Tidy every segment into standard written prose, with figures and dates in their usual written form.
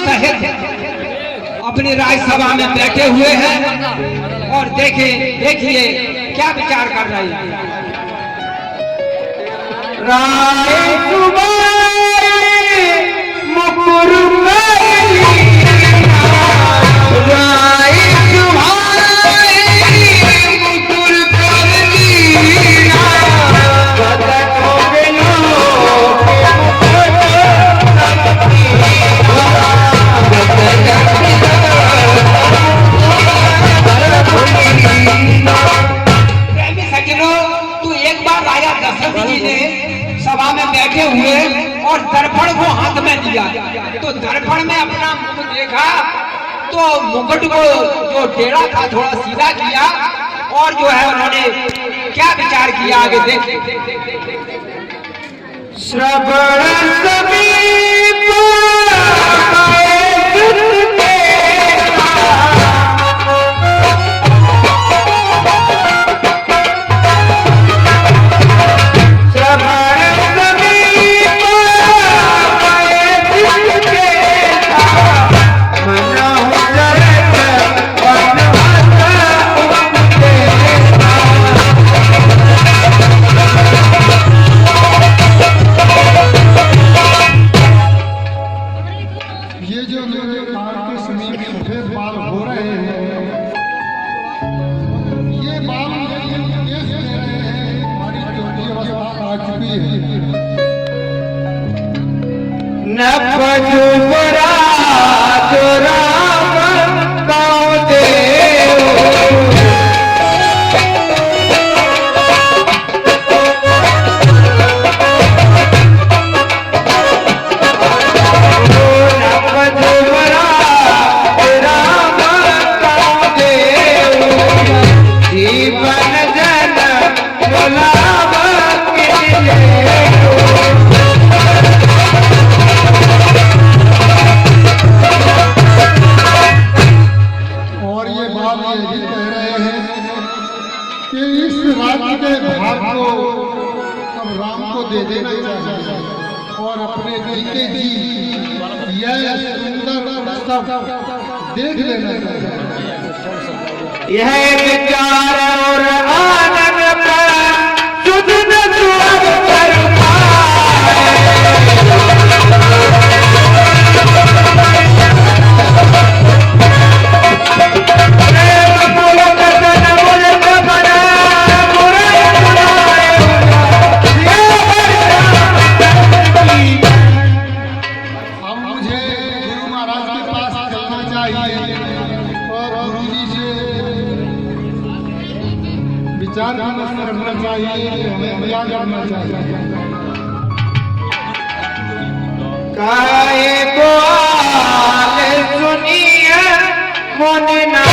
सहित अपनी राज्यसभा में बैठे हुए हैं और देखिए क्या विचार कर रहे हैं। सभा में बैठे हुए और दर्पण को हाथ में लिया, तो दर्पण में अपना मुख देखा तो मुकुट को जो टेढ़ा था थोड़ा सीधा किया और जो है उन्होंने क्या विचार किया आगे देख। श्रवण समीप और अपने जीते जी यह सुंदर सब देख लेना चाहिए। यह विचार और आनंद पर शुद्ध विचार करना चाहिए, हमें बयान करना चाहिए। काहे को सुनिए मोने ना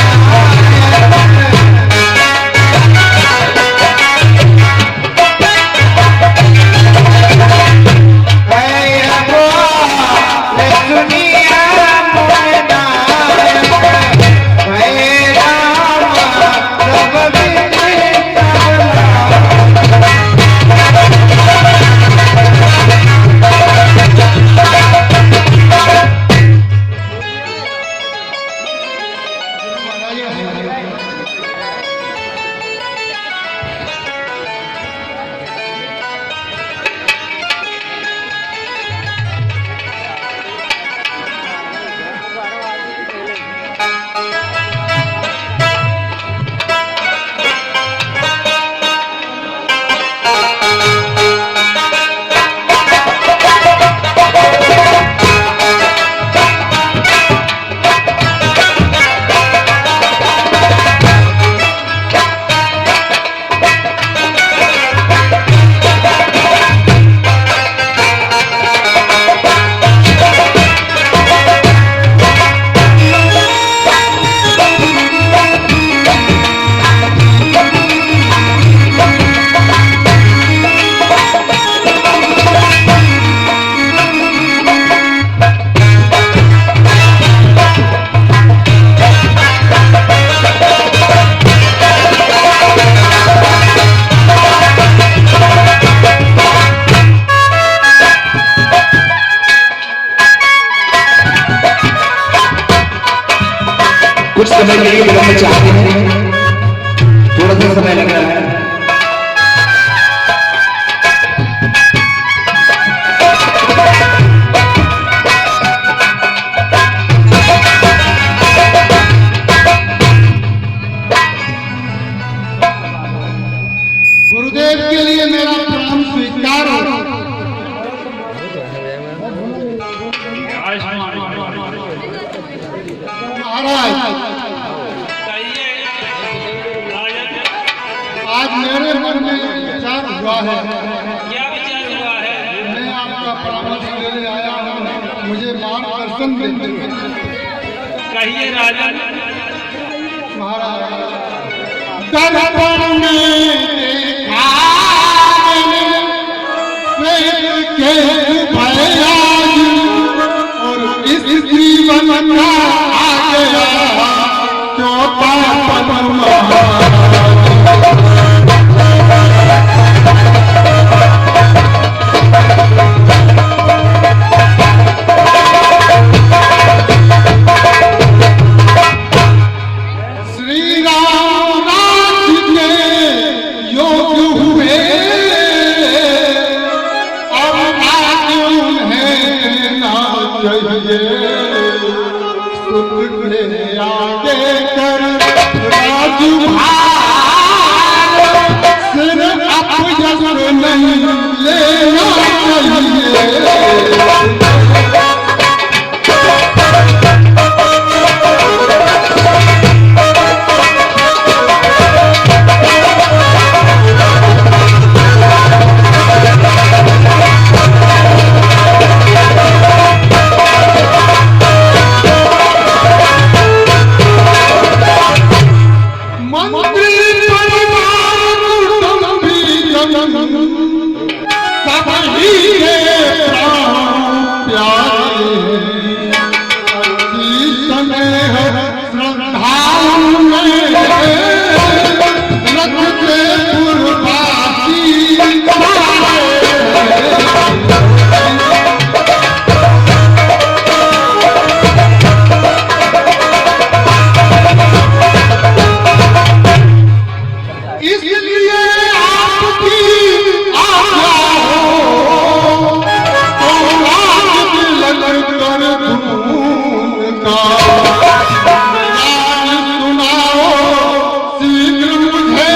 कुछ समय के लिए विलंब चाहते हैं, थोड़ा सा समय लग रहा है। गुरुदेव के लिए मेरा प्रणाम स्वीकार हो। महाराज, आज मेरे मन में विचार हुआ है। क्या विचार हुआ है? मैं आपका परामर्श लेने आया हूँ, मुझे मार्गदर्शन देते। कहिए राजन। महाराज, दर्पण में देखा मैंने श्वेत के भयाज, और इस जीवन का आ गया चौपापन महाराज। श्री राम राज्य के योग हुए, अब आज उन्हें देना चाहिए। सुख के आगे कर राजभार, सिर अपयश नहीं लेना चाहिए। मंत्री परिवार कुटुंब भी जन, सभी के प्राण प्यारे। शीश में श्रद्धाओं में रखते पुरवासी इसलिए आपकी आज्ञा हो तो आज लग कर धून का आज सुनाओ शीघ्र मुझे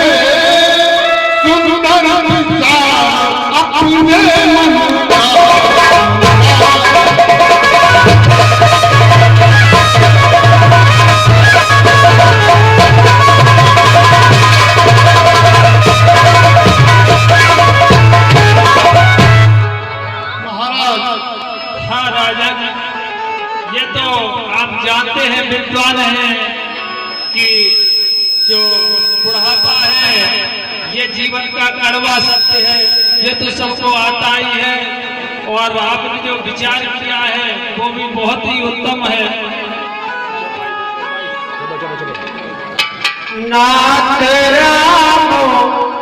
सुंदर विचार अपने मन का। हाँ राजन, ये तो आप जानते हैं, विद्वान हैं, कि जो बुढ़ापा है ये जीवन का कड़वा सत्य है। ये तो सबको आता ही है, और आपने जो विचार किया है वो भी बहुत ही उत्तम है। नाथ राम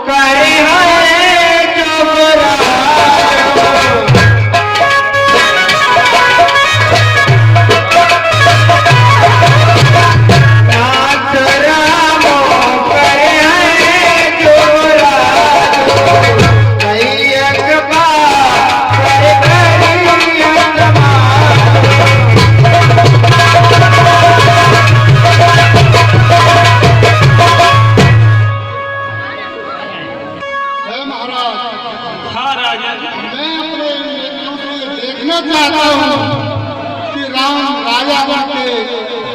करे है जोगराज, नाथ राम करे है जोगराज, कई एक बार करे करिया समाज। है महाराज, हाँ राजन, मैं अपने नेत्रों से देखना चाहता हूँ कि राम राजा बनके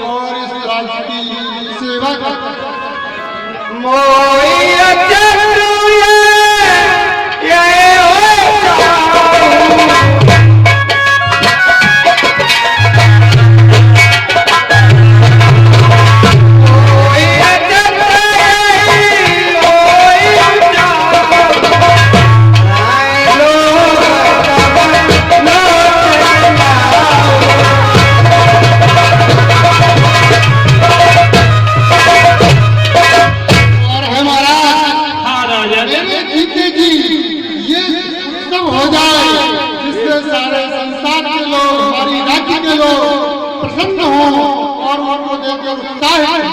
और इस राज्य की सेवा करते। मोई चतुर ये होता सारे संसार के लोग, हमारी राज्य के लोग प्रसन्न हों और उनको देकर उत्साहित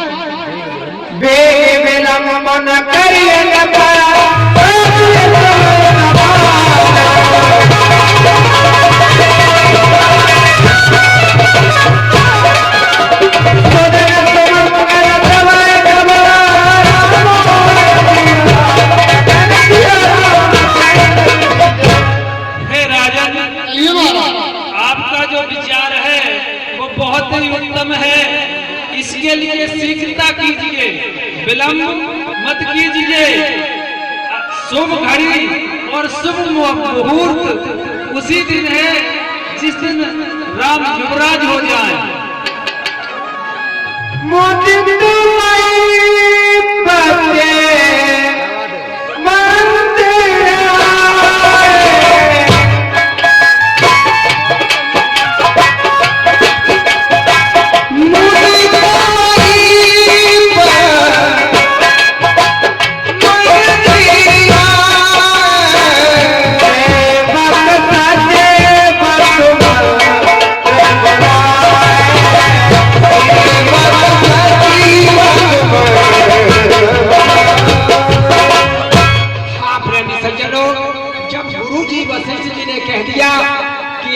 बेग विलंबन करिए ये महाराज आपका जो विचार है वो बहुत ही उत्तम है। इसके लिए शीघ्रता कीजिए, विलंब मत कीजिए। शुभ घड़ी और शुभ मुहूर्त उसी दिन है जिस दिन राम युवराज हो जाए। मोदी बच्चे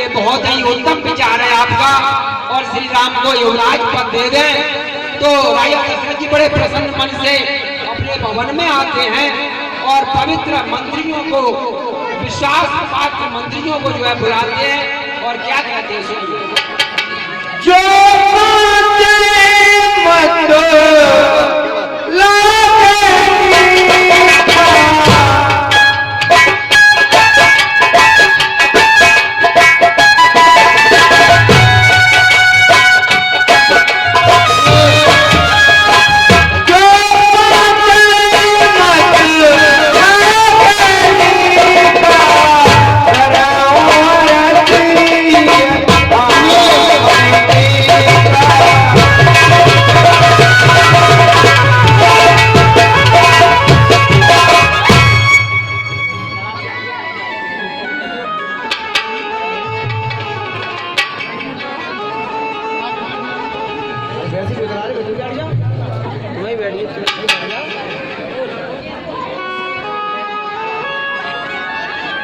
बहुत ही उत्तम विचार है आपका और श्री राम को युवराज पद दे दें तो राजा दशरथ जी बड़े प्रसन्न मन से अपने भवन में आते हैं और पवित्र मंत्रियों को, विश्वास पात्र मंत्रियों को जो है बुलाते हैं और क्या कहते हैं सुनिए। जो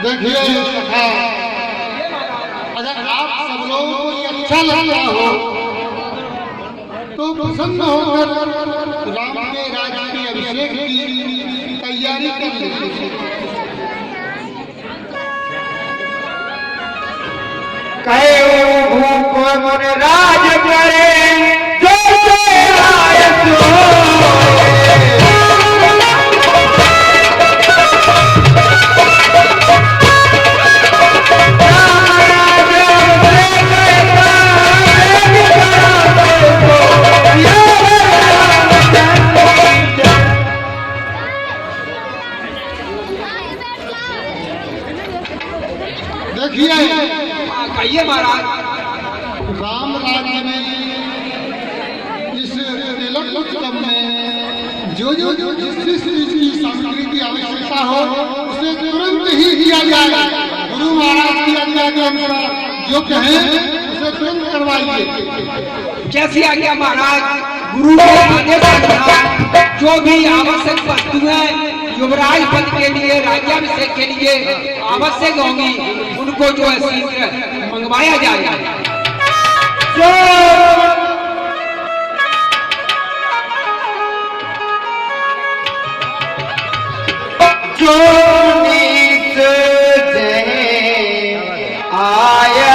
देखिए सखा, अगर आप सब लोगों को ये अच्छा लगता हो तो प्रसन्न होकर राम के राज्य के अभिषेक की तैयारी कर लीजिए। कहे भूप मन राज करे जो आए कहिए महाराज। राम राज्य में इस तिलक उत्सव में जो जिस चीज की सामग्री की आवश्यकता हो उसे तुरंत ही किया जाए। गुरु महाराज की आज्ञा के अनुसार जो कहें उसे तुरंत करवाइए। कैसी आज्ञा महाराज? गुरु के आदेश के अनुसार जो भी आवश्यक वस्तुएं युवराज पद के लिए, राज्याभिषेक के लिए आवश्यक होंगी उनको जो है शीघ्र मंगवाया जाएगा। जो नीत जय आया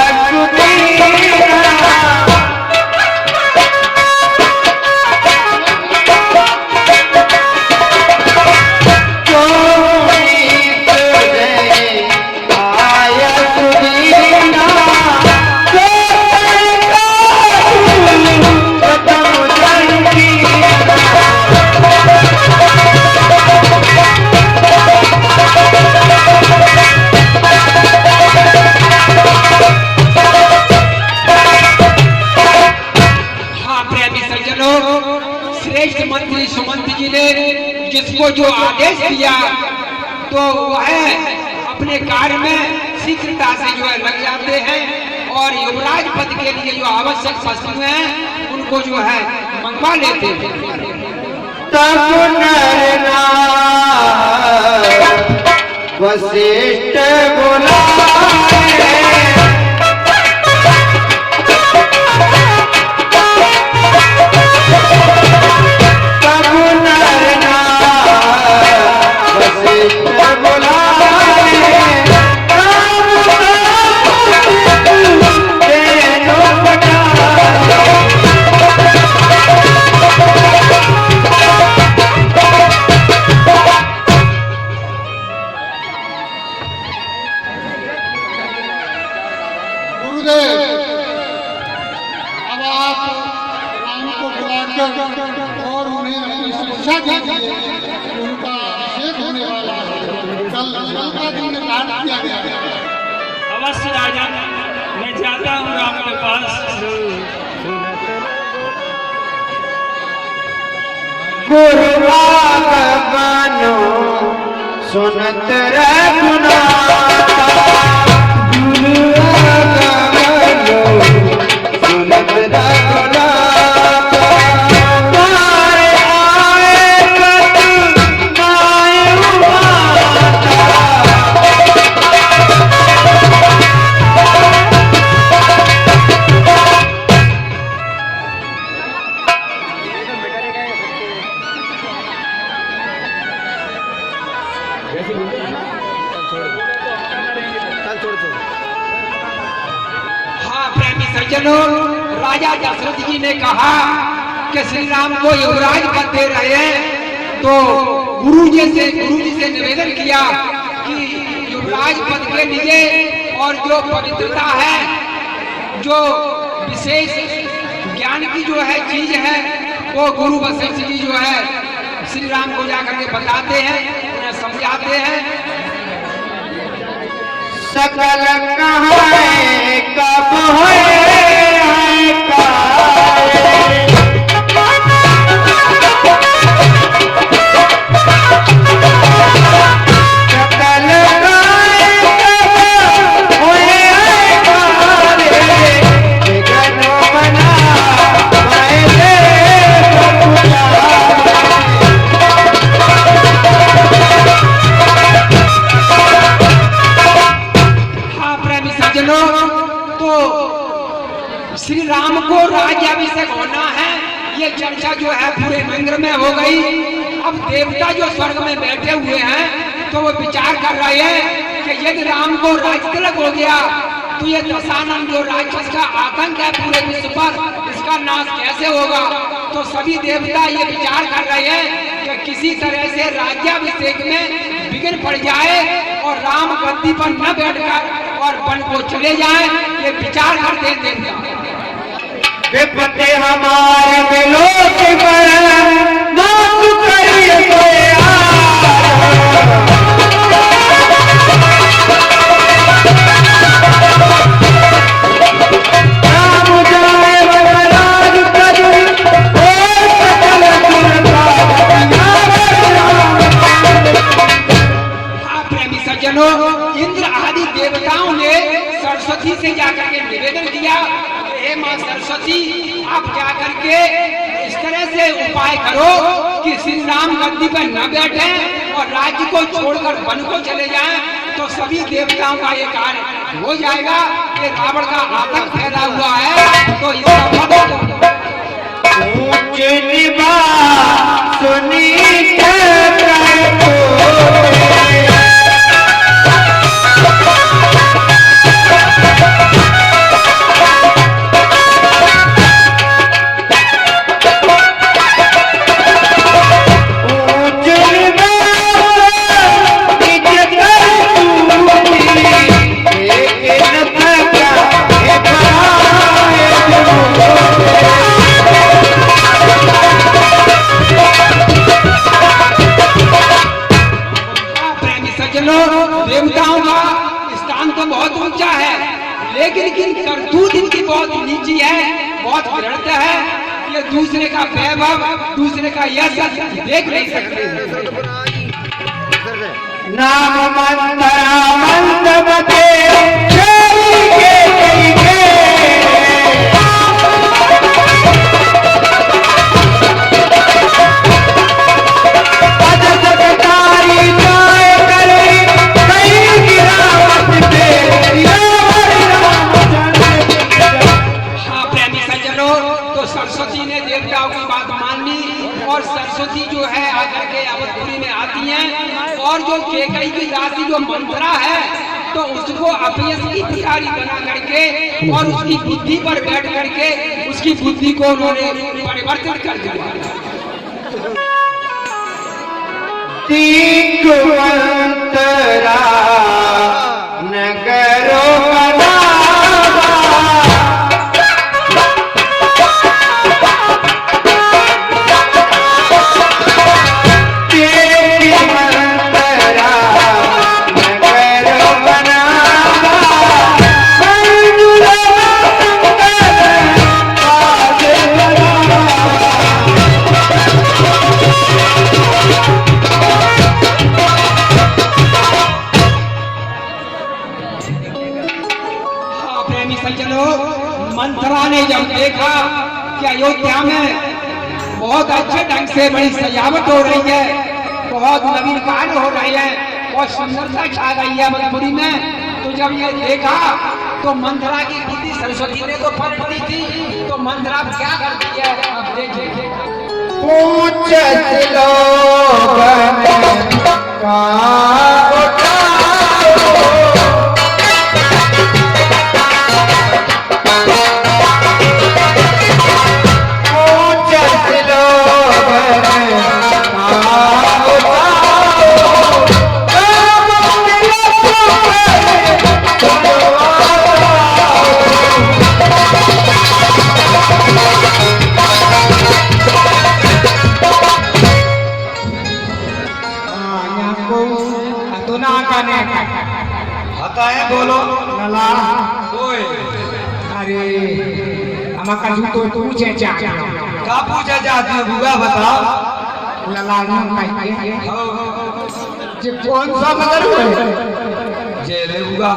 श्रेष्ठ मंत्री सुमंत जी ने जिसको जो आदेश दिया तो वह अपने कार्य में शीघ्रता से जो है लग जाते हैं और युवराज पद के लिए जो आवश्यक वस्तुएं हैं उनको उनको जो है मंगवा लेते थे। तब नर नार वशिष्ठ बुलाए, तब नर नार वशिष्ठ बुलाए, तेनो पटाए। गुरुदेव, अब आप राम को बुलाकर और उन्हें अपनी शिक्षा दीजिए। उनका अभिषेक होने वाला है, कल का दिन निर्धारित किया गया है। अवश्य राजा, मैं जाता हूँ राम के पास। गुरु बनो सुनत रघुनाथा, गुरु बनो सुनत रघुनाथा, तारे आए कत मायु माता। हाँ प्रेमी सज्जनों, राजा दशरथ जी ने कहा कि श्री राम को युवराज पद दे रहे हैं, तो गुरु जी से निवेदन किया कि युवराज पद के लिए और जो पवित्रता है, जो विशेष ज्ञान की जो है चीज है, वो गुरु वशिष्ठ जी जो है श्री राम को जाकर के बताते हैं, उन्हें समझाते हैं। सकल कहाए कब होए काए, सकल कहाए कब होए काए, जगनो बना पाए दे हाँ प्रेमी सज्जनों, तो श्री राम को राज्याभिषेक होना है, ये चर्चा जो है पूरे मंदिर में हो गई। अब देवता जो स्वर्ग में बैठे हुए हैं, तो वो विचार कर रहे हैं कि यदि राम को राज्य तिलक हो गया तो ये दशानन जो राक्षस का आतंक है पूरे विश्व पर, इसका नाश कैसे होगा। तो सभी देवता ये विचार कर रहे हैं कि किसी तरह से राज्याभिषेक में विघ्न पड़ जाए और राम गद्दी पर न बैठकर और वन को चले जाए, ये विचार करते हैं देवता। विपत्ति हमारे बिलोक पर माफ करिए कोया, राम जाए वनराज कज, ओ सकल दुर्गा। हाँ प्रेमी सज्जनों, इंद्र आदि देवताओं ने सरस्वती से जाकर के निवेदन किया, हे माँ सरस्वती, आप जाकर के इस तरह से उपाय करो कि श्री राम गद्दी पर न बैठे और राज्य को छोड़कर वन को चले जाएं, तो सभी देवताओं का ये कार्य हो जाएगा। कि रावण का आतंक फैला हुआ है, तो इसका मदद ऊंच निवास सुनीत करतो, देवताओं का स्थान तो बहुत ऊंचा है, लेकिन करतूत इनकी बहुत नीची है, बहुत घृणित है। ये दूसरे का वैभव, दूसरे का यश देख नहीं सकते। नाम मंदरा मंदमते जय के जय के। चलो तो सरस्वती ने देवताओं की बात मान ली और सरस्वती जो है आकर के अवधपुरी में आती हैं और जो केकई की दासी जो मंत्रा है तो उसको अपयस की पुजारी बना करके और उसकी बुद्धि पर बैठ करके उसकी बुद्धि को उन्होंने परिवर्तित कर दिया। मंत्रा नगरो मंत्रा ने जब देखा कि अयोध्या में बहुत अच्छे ढंग से बड़ी सजावट हो रही है, बहुत नवीन कार्य हो रहे हैं, बहुत सुंदरता छा गई है अवधपुरी में, तो जब ये देखा तो मंत्रा की बुद्धि सरस्वती ने तो पलट दी थी, तो मंत्रा क्या करती है अब देखिए। पूछत लोग है बोलो लला ओए अरे हमारा तो पूछे चाचा का पूछा जाती है बुआ बताओ लला नाम कहिए जे कौन सा मगर है जे रे बुआ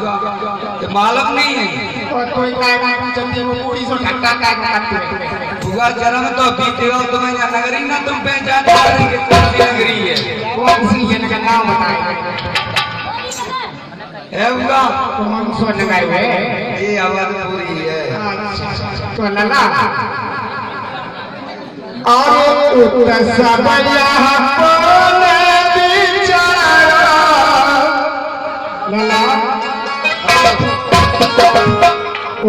ये मालूम नहीं है और कोई काय पूछती वो पूरी सो ठट्टा काय करती बुआ जन्म तो बीते हो तुम्हें यहाँ नगरी ना तुम पहचान पाएंगे कौन सी नगरी है कौन सी जन का नाम बताए है बुआ कौन सो लगाए हुए ये अवधपुरी है। तो लला और उत सबया कोन बिचारा लला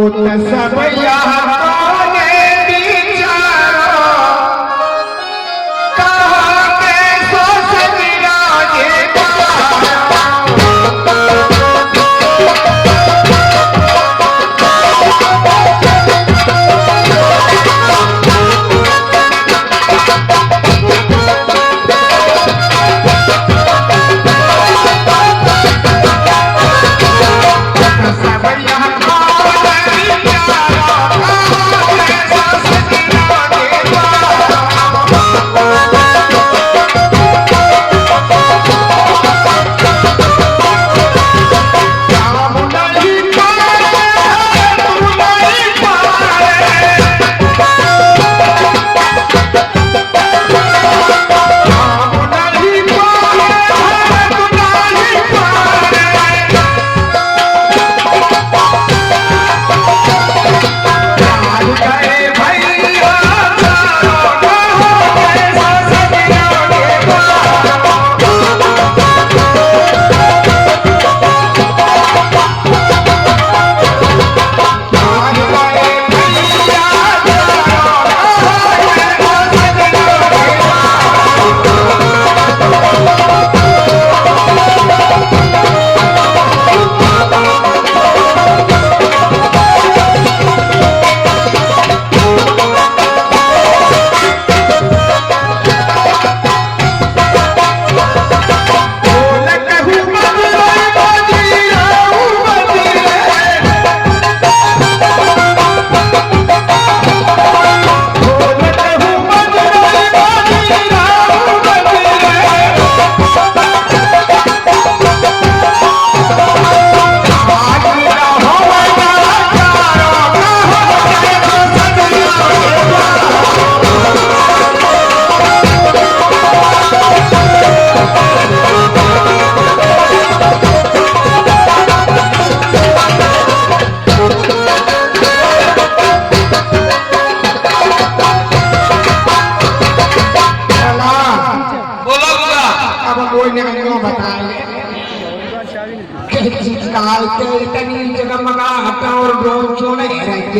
उत सबया कोन बिचारा कहाँ पे सो सजरा ये सबया कोन बिचारा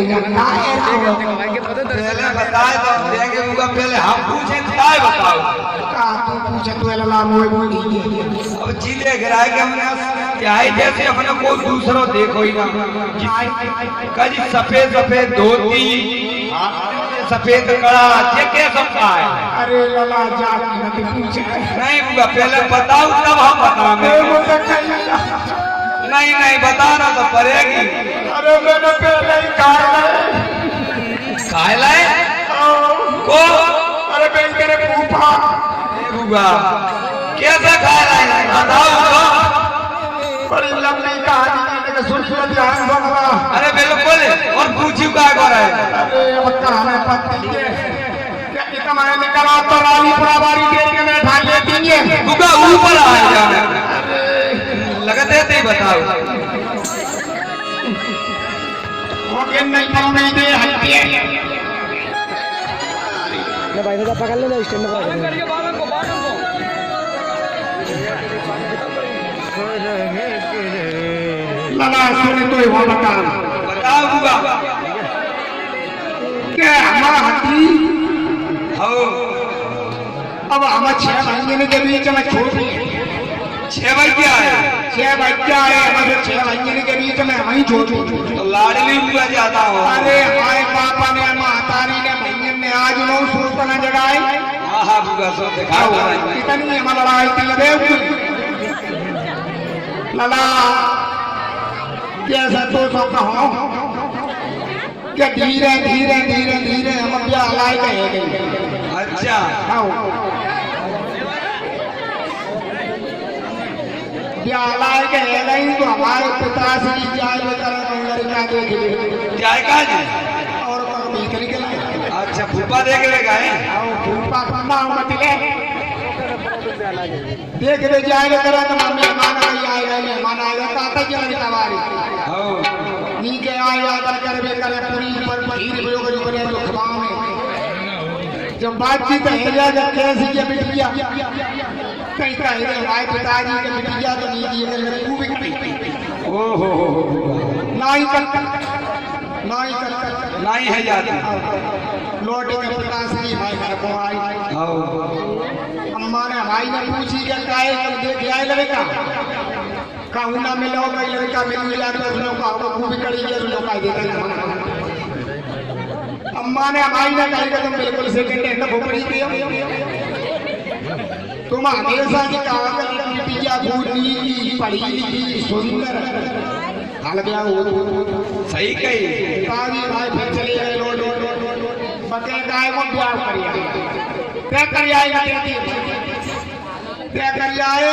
जानता है पहले बताए तो देंगे उनका, पहले हम पूछे काय बताओ। का तू पूछे तो लला मोए बोली अब चीले गिराए के हमने क्या है, जैसे अपने कोई दूसरो देखो ही ना। कभी सफेद सफेद धोती, सफेद कड़ा, ये क्या सबका है? अरे लला जाती मत पूछे नहीं उनका पहले बताओ तब हम बताएंगे। नहीं नहीं बताना तो पड़ेगी। अरे मैंने पहले ही कहा खाए लाए को? अरे बेल करे फूफा बुआ कैसे खाए लाए बताओ तो। बड़ी लंबी कहानी मैंने सुन ध्यान बंगला। अरे बिल्कुल, और पूछू क्या कर रहा है? अरे अब कहानी पत्ती के क्या मैं निकला तो रानी पुरावारी देख के मैं ढाल लेती है बुआ ऊपर आ जाना लगते थे बताओ। वो के नहीं पकड़ी दे हल्के ना भाई दादा पकड़ लेना स्टैंड पर लला सुने तो वो बताओ बुआ। क्या हमारा हड्डी हो अब हम 6 महीने के बीच में छोटी 6 भाई क्या है? 6 बच्चा है हमारे 6 महीने के बीच में हम ही छोटी। तो लाडली बुआ जाता हो। अरे हमारे पापा ने महतारी ने महीने ने आज 9 सोच ना जगाए। हाँ हाँ बुआ सो दिखाओ। इतनी हम लड़ाई की देव लला कैसा तो सब कहो क्या धीरे धीरे धीरे धीरे हम ब्याह लाई गए। अच्छा आओ ब्याह लाई गए नहीं तो हमारे पिताश्री जाए लड़का देख लिए क्या का जी? और भीतर के लाए। अच्छा फूफा देख ले गए। आओ फूफा करना मत ले देख ले जाएगा करा तो मेहमान आएगा मेहमान आएगा काता की लड़का वाली हो नीचे आया कर बे करे पूरी पर भीड़ प्रयोग जो करे तो खबाव में जब बातचीत है जब कैसी ये बिटिया कहीं का है भाई पिताजी के बिटिया तो नहीं दिए लड़कू भी कहीं ओ हो नहीं कर नहीं है जाती। लौट के पिताश्री भाई घर को आई। हो अम्मा ने भाई ने पूछी क्या काहे देख आए लड़का कहूँ ना मिलो कई लड़का मिल मिला तो उन लोग का खूब कड़ी के लोग का देता। अम्मा ने भाई ने कही तुम बिल्कुल सेकंड हैंड खोपड़ी दियो तुम हमेशा की कहा कर बिटिया भूतनी की पढ़ी लिखी सुंदर हाल गया हो सही कही। पिताजी भाई फिर चले गए लोट बके गाय को प्यार करिए क्या कर आएगा क्या कर आए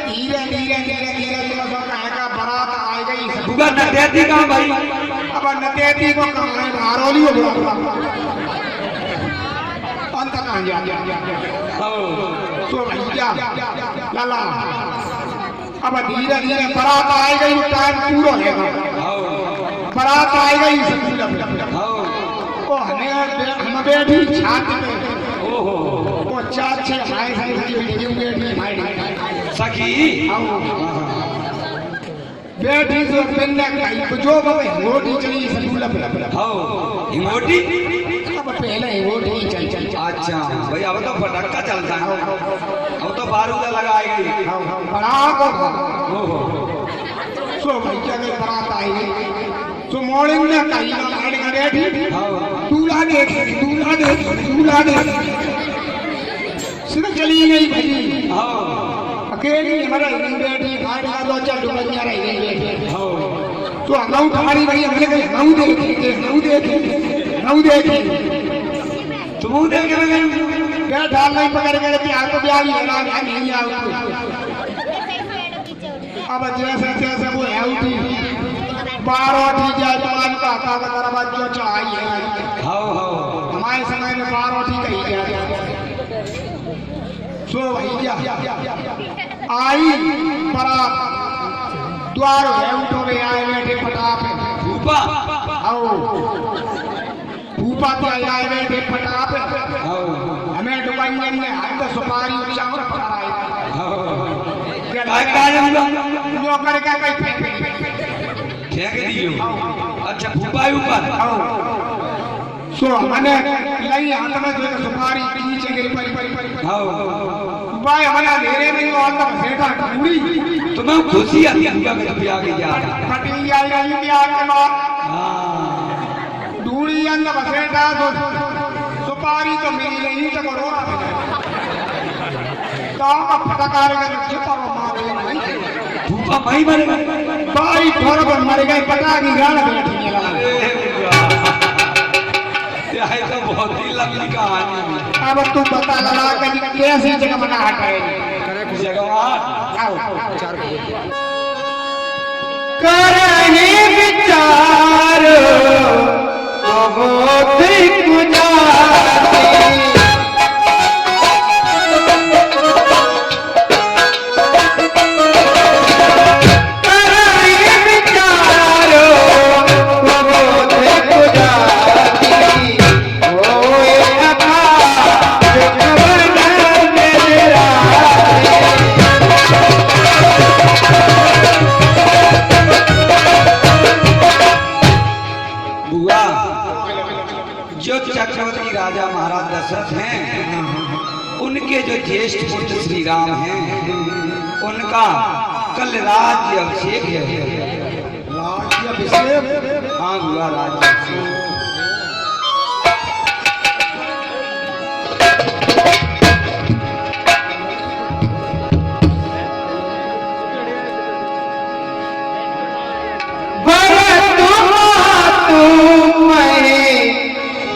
धीरे धीरे धीरे धीरे तुम कहे का बारात आ गई। बुआ नदेती कहाँ भाई? अब नदेती को कहाँ है भारोली हो गया अंत कहाँ जा तो भैया लला अब धीरे धीरे बारात आ गई टाइम पूरा है बारात आ गई वो हम बैठी छाती पे वो 4-6 भाई बैठी सखी बैठी जो पिंडा कहीं जो बाबे रोटी चली सलूला हो हिमोटी। अब पहले रोटी चल अच्छा भाई अब तो पटाखा चलता है, अब तो बारूद लगाएगी। बड़ा को सो भैया के बारात आई तो मॉर्निंग में कहीं ना लाइन बैठी दूल्हा देख सिर्फ चली गई भाई अकेली हमारा बैठी गाड़ी का 2-4 दुकानियां रह गई तो हम खाड़ी भाई हमने कहा हम देखे तुम देखे क्या ढाल नहीं पकड़ गए थे आपको ब्याह ही ना नहीं आओ अब जैसे वो है उठी 12 उठी जाए तो आज का आता का बच्चों चढ़ाई है हमारे समय में 12 उठी कही जाए सो भैया आई बारात द्वार है उठो वे आए बैठे पटाप भूपा भूपा तो आए बैठे पटाप हमें डुबाइयन ने हाथ तो सुपारी चावल पकाए काय जो कर का कहीं फेंक दियो। अच्छा फूफा ऊपर सो मैंने लई हाथ में जो सुपारी खींच के परी हाँ भाई हमारे अंधेरे में जो आता बेटा पूरी तुम्हें खुशी आती है फूफा के पे आके जा फटी आई रही प्यार के बाद हाँ धूड़ी अंदर बसेटा तो सुपारी तो मिली नहीं तो रो काम का फटकार के रखे पर मार नहीं फूफा मई मरे भाई थोड़ा पर मर गए पटा की गाना बैठी है ये तो बहुत ही लंबी कहानी है अब तू बता लड़ा के कैसे जगह बना हटाएगी जगह आओ करही विचार बहुत गुजारी जो चक्रवर्ती राजा महाराज दशरथ हैं उनके जो ज्येष्ठ पुत्र श्री राम हैं उनका कल राज्य अभिषेक है राज्य अभिषेक हाँ हुआ राज्य अभिषेक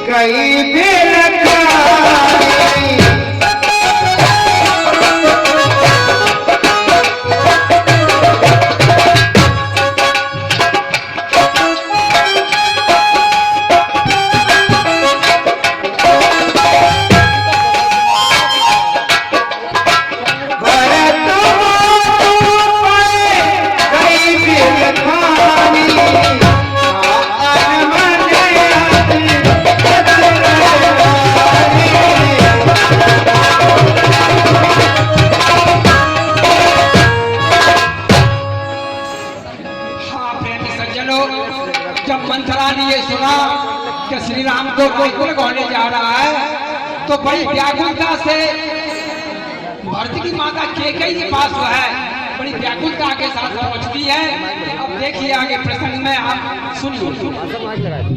कई बेर जब मंथरा ने ये सुना कि श्री राम को कोई होने जा रहा है तो बड़ी व्याकुलता से भरत की माता कैकेयी के पास वो है बड़ी व्याकुलता के साथ पहुंचती है। अब देखिए आगे प्रसंग में आप सुनिए।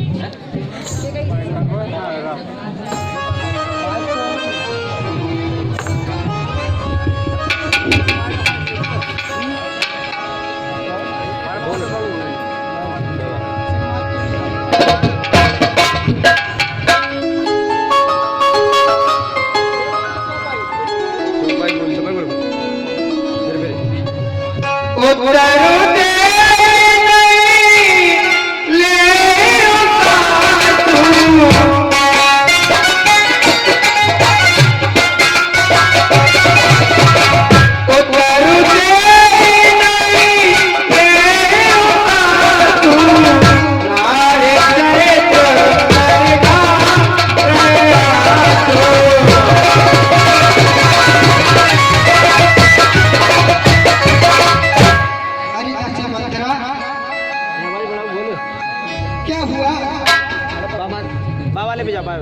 क्या हुआ बाबा ले भी जा पाए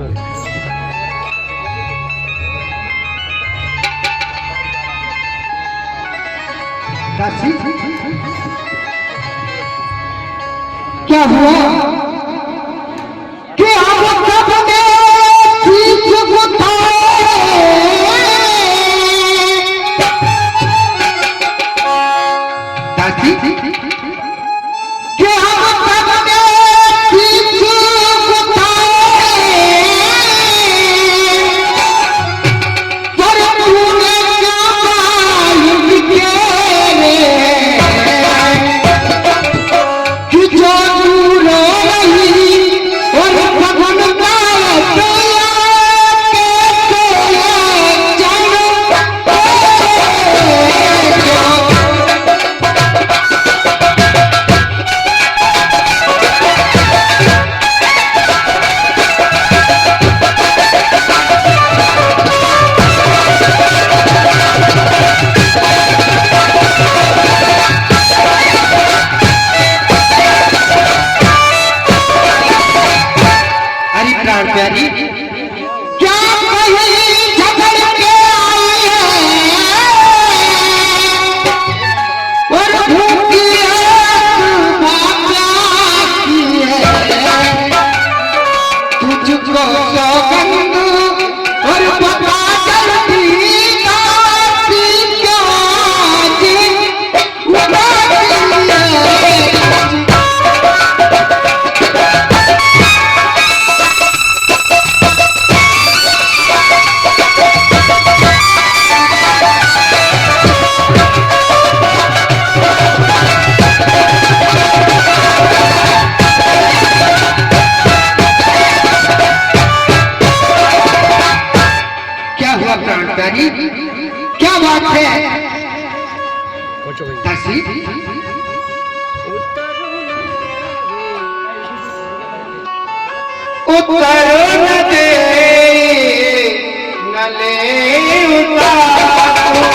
क्या हुआ कि हम सब ने सीख दासी कि हम सब ने सीख पर तूने क्या मालूम किया कि जो तू रो रही और भगवान का क्या कहीं झगड़ के आई है और भूखी की है तुझको सौगंध और पता चलती नाती क्या जी उदासी है। क्या हुआ प्राणप्यारी, क्या बात है दासी? उत्तर न दे न ले उतारो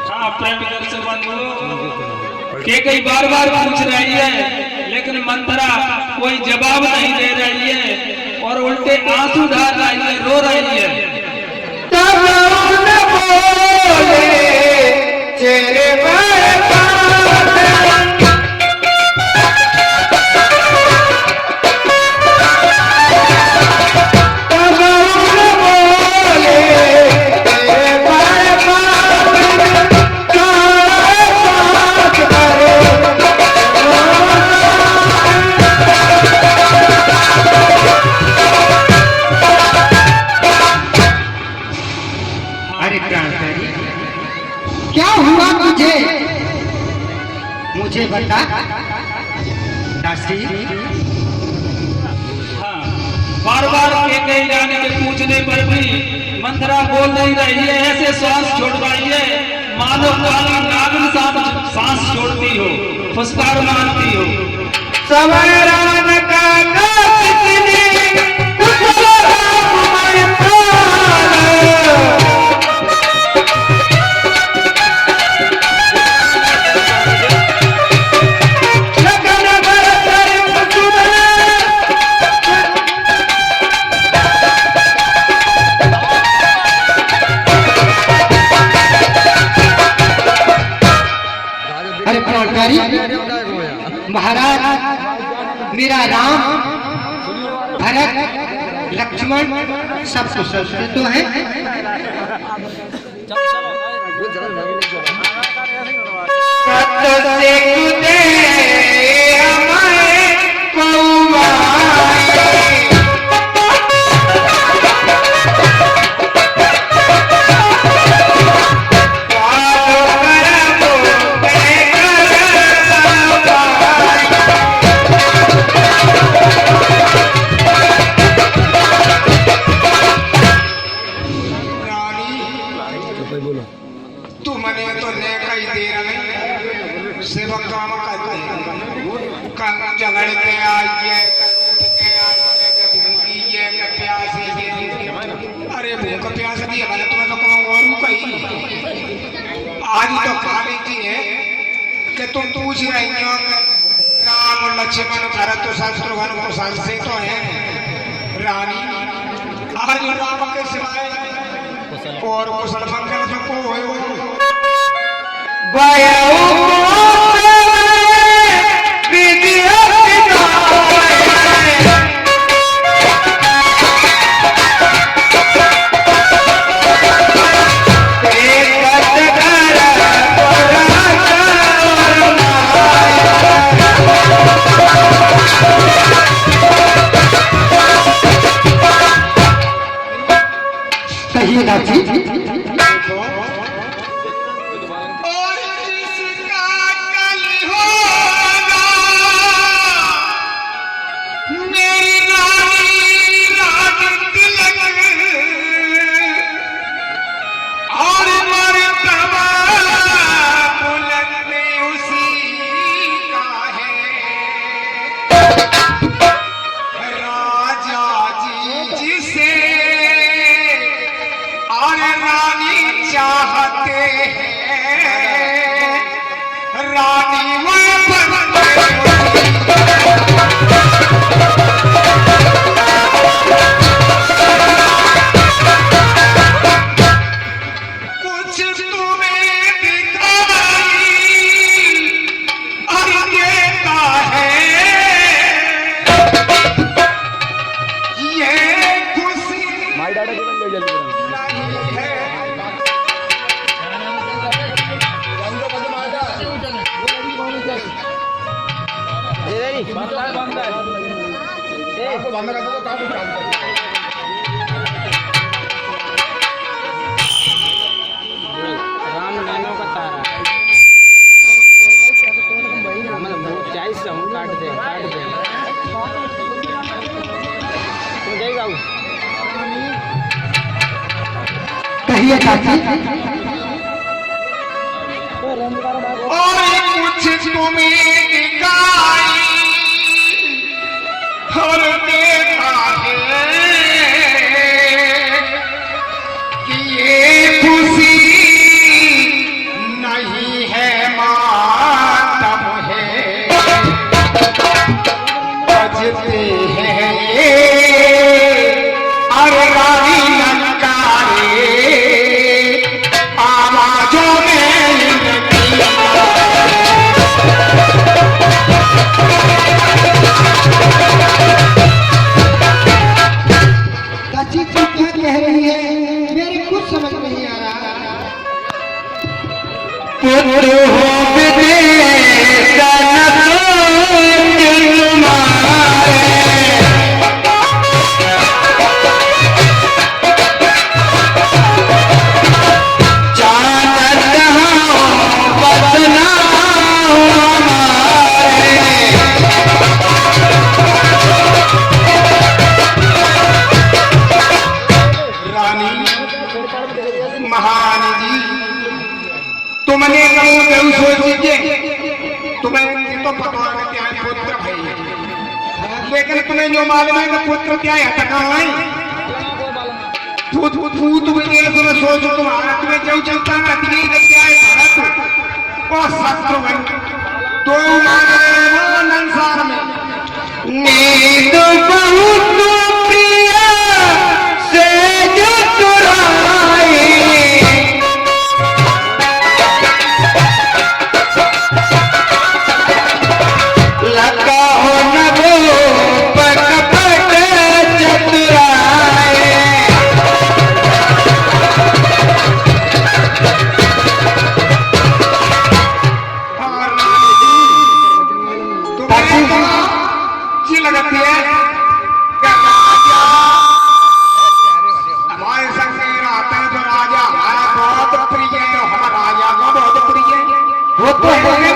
हाँ प्रेम दर्शक बंधुओं के कई बार बार पूछ रही है लेकिन मंत्रा कोई जवाब नहीं दे रही है और उल्टे आंसू ढाल रही है, रो रही है। अरे प्राणप्यारी, क्या हुआ तुझे मुझे बता दासी। हाँ बार बार के कई जाने के पूछने पर भी मंत्रा बोल नहीं रही है, ऐसे श्वास छोड़ रही है मानो काली नागिन सांस छोड़ती हो, फुसकार मारती हो। सवरान का अरे प्राणप्यारी, महाराज मेरा राम भरत लक्ष्मण सब कुशल से तो है। तू मने तो ने कई देर में सेवक काम करते हैं काम झगड़ के आइए भूखी है के प्यासी है। अरे भूख प्यास भी है तुम्हें तो कहूँ और कहीं आज तो खाली जी है कि तुम पूछ रही हो राम लक्ष्मण भरत शत्रुघ्न कुशल से तो है रानी। आज राम के सिवाय और कुशल मंगल तो को है कहिए दासी। अरे रानी चाहते हैं रानी कुछ तुम्हें दिखाई अरे देता है ये खुशी माई डाटा जीवन ले जल्दी नहीं है बंद कर दो काम राम नैनो का तारा चालीस काट दे तो जाएगा कहिए चाची और कुछ तुम्हें दिखाई और देखा है कि ये खुशी नहीं है मातम है बजते हैं ये और रानी ललकारे आवाजों में इनकी चाची तू क्या कह रही है मेरे कुछ समझ नहीं आ रहा रानी महारानी जी तुमने कहूँ सोच लीजिए तुम्हें तो पता है क्या है पुत्र भाई लेकिन तुम्हें जो मालूम है कि पुत्र क्या है कहाँ है तुम्हें सोच तुम्हारा तुम्हें जो चलता है क्या है भारत और शत्रु दो संसार में नींद बहुत प्रिय से जो चुराई लगा हो न वो पकपट चतुराई जी लगती है हमारे संग रहता है जो राजा हमारा बहुत प्रिय है जो हमारा राजा का बहुत प्रिय है वो तो है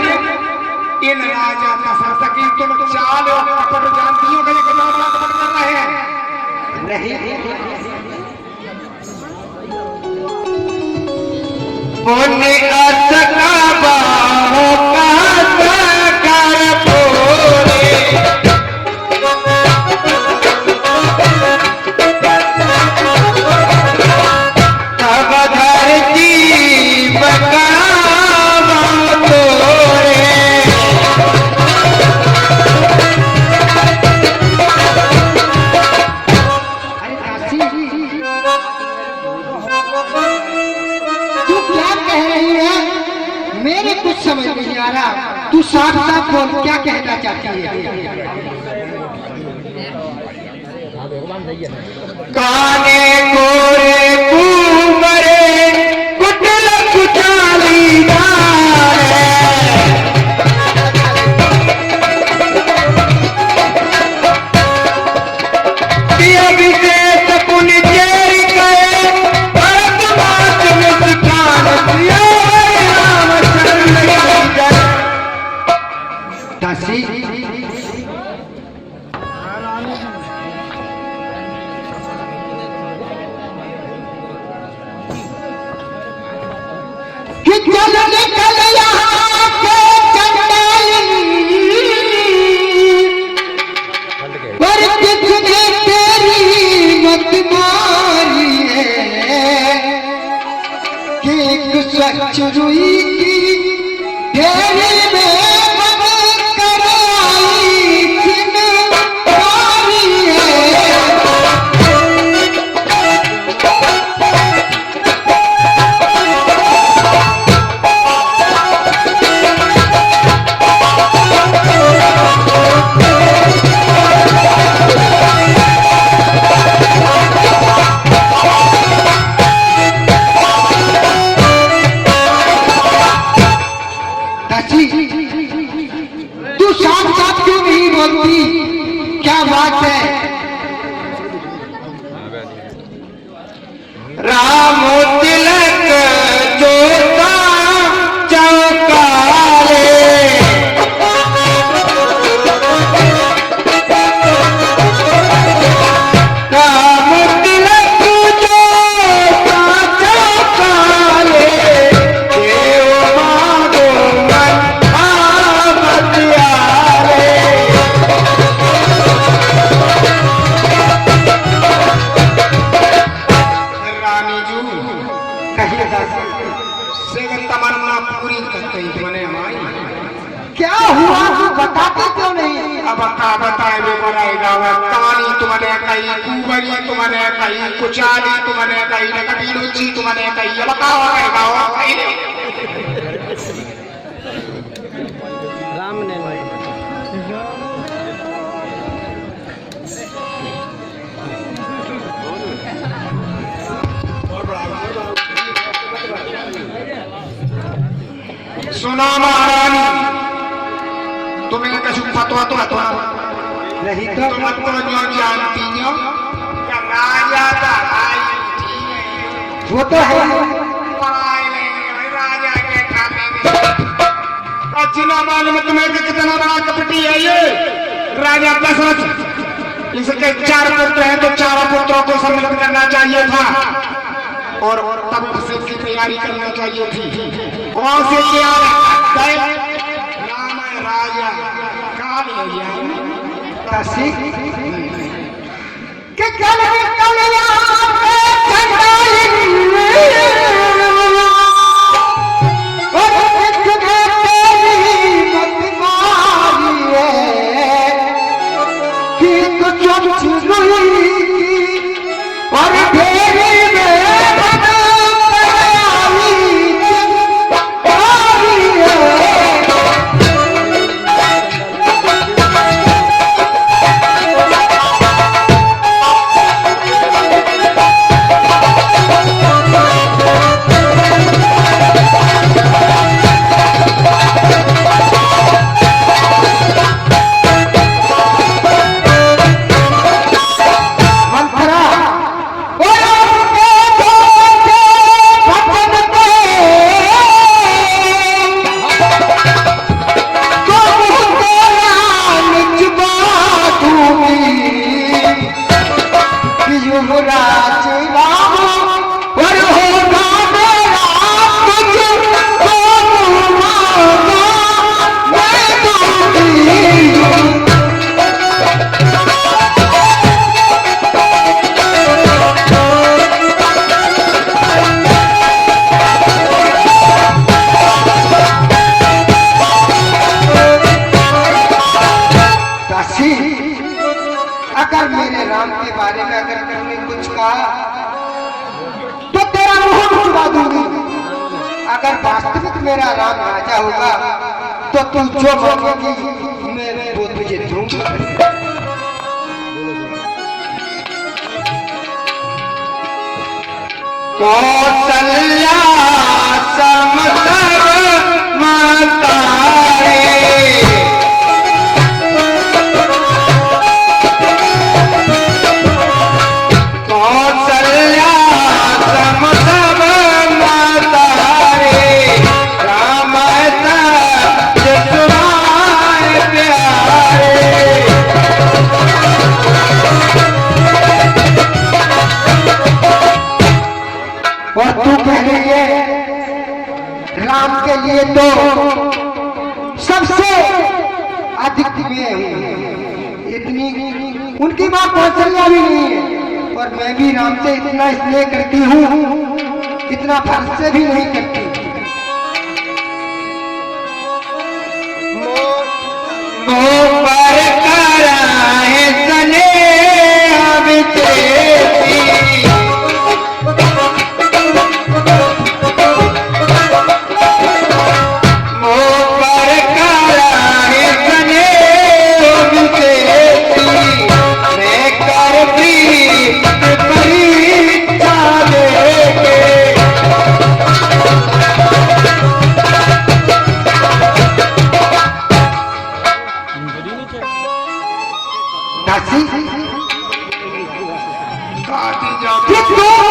इन राजा का सरसकी तुम चाल और कपट जानती हो कि कितना बड़ा कपट कर रहे हैं नहीं पुण्य असका बाहों का कर पूरे मेरे कुछ समझ नहीं आ रहा तू साफ साफ बोल क्या कहना चाहती है काने गोरे कुमरे कुटल कुचाली जाए दिया विशेष पुन जेरी गए भरत मात में सिखान दिया दासी कि चल निकल यहाँ से चंडाली पर किसने तेरी मत मारी है ठीक स्वच्छ रुई की ढेरी में बंद कराई चिनगारी है। तू साथ साथ क्यों नहीं बोलती? क्या बात है? राम तिलक जोता चौकारे, राम तिलक जोता चौकारे, देव माधो मन आमतियारे। रानी जू कहिए से तमन्ना पूरी करते ही बने हमारी। क्या हुआ? तू बताते क्यों नहीं? अब का बताए वे बनाएगा वह कहानी तुमने कही, कुबरी तुमने कही, कुचाली तुमने कही, नकटी रुचि तुमने कही, अब का होगा कही राम ने सुना महारानी, तुम्हें कछु फतवा तो हतवा नहीं तुम तो जो जानती हो कि राजा का भाई वो तो है। पढ़ाई नहीं राजा के खाते में अच्छी मालूम तुम्हें कि कितना बड़ा कपटी है ये राजा दशरथ। इसके 4 पुत्र हैं तो 4 पुत्रों को सम्मिलित करना चाहिए था और तब उसे की तैयारी करना चाहिए थी। वहां से तैयार राम राजा काल काशी के कल कलिया पे चंडाली और कितने तेरी मत मारी है कि कुछ छुई और ढेरी में बंद कराई चिनगारी है। अगर मेरे राम के बारे में अगर तुमने कुछ कहा तो तेरा मुंह छुड़ा दूंगी। अगर वास्तविक मेरा राम राजा होगा तो तुम जो मांगोगी मैं वो तुझे दूंगा। कौशल्या समतर मातारे, कौशल्या समतर मातारे, राम जसुराय प्यारे। और तू कह रही है राम के लिए तो सबसे अधिक मैं हूँ, इतनी उनकी माँ कौशल्या भी नहीं है और मैं भी राम से इतना स्नेह करती हूँ, इतना इतना फर्ज से भी नहीं करती। पर कराए सने अब तेरी पर कराए सने अब तेरी मैं कर परीक्षा देके दासी काटी जाओ कि तू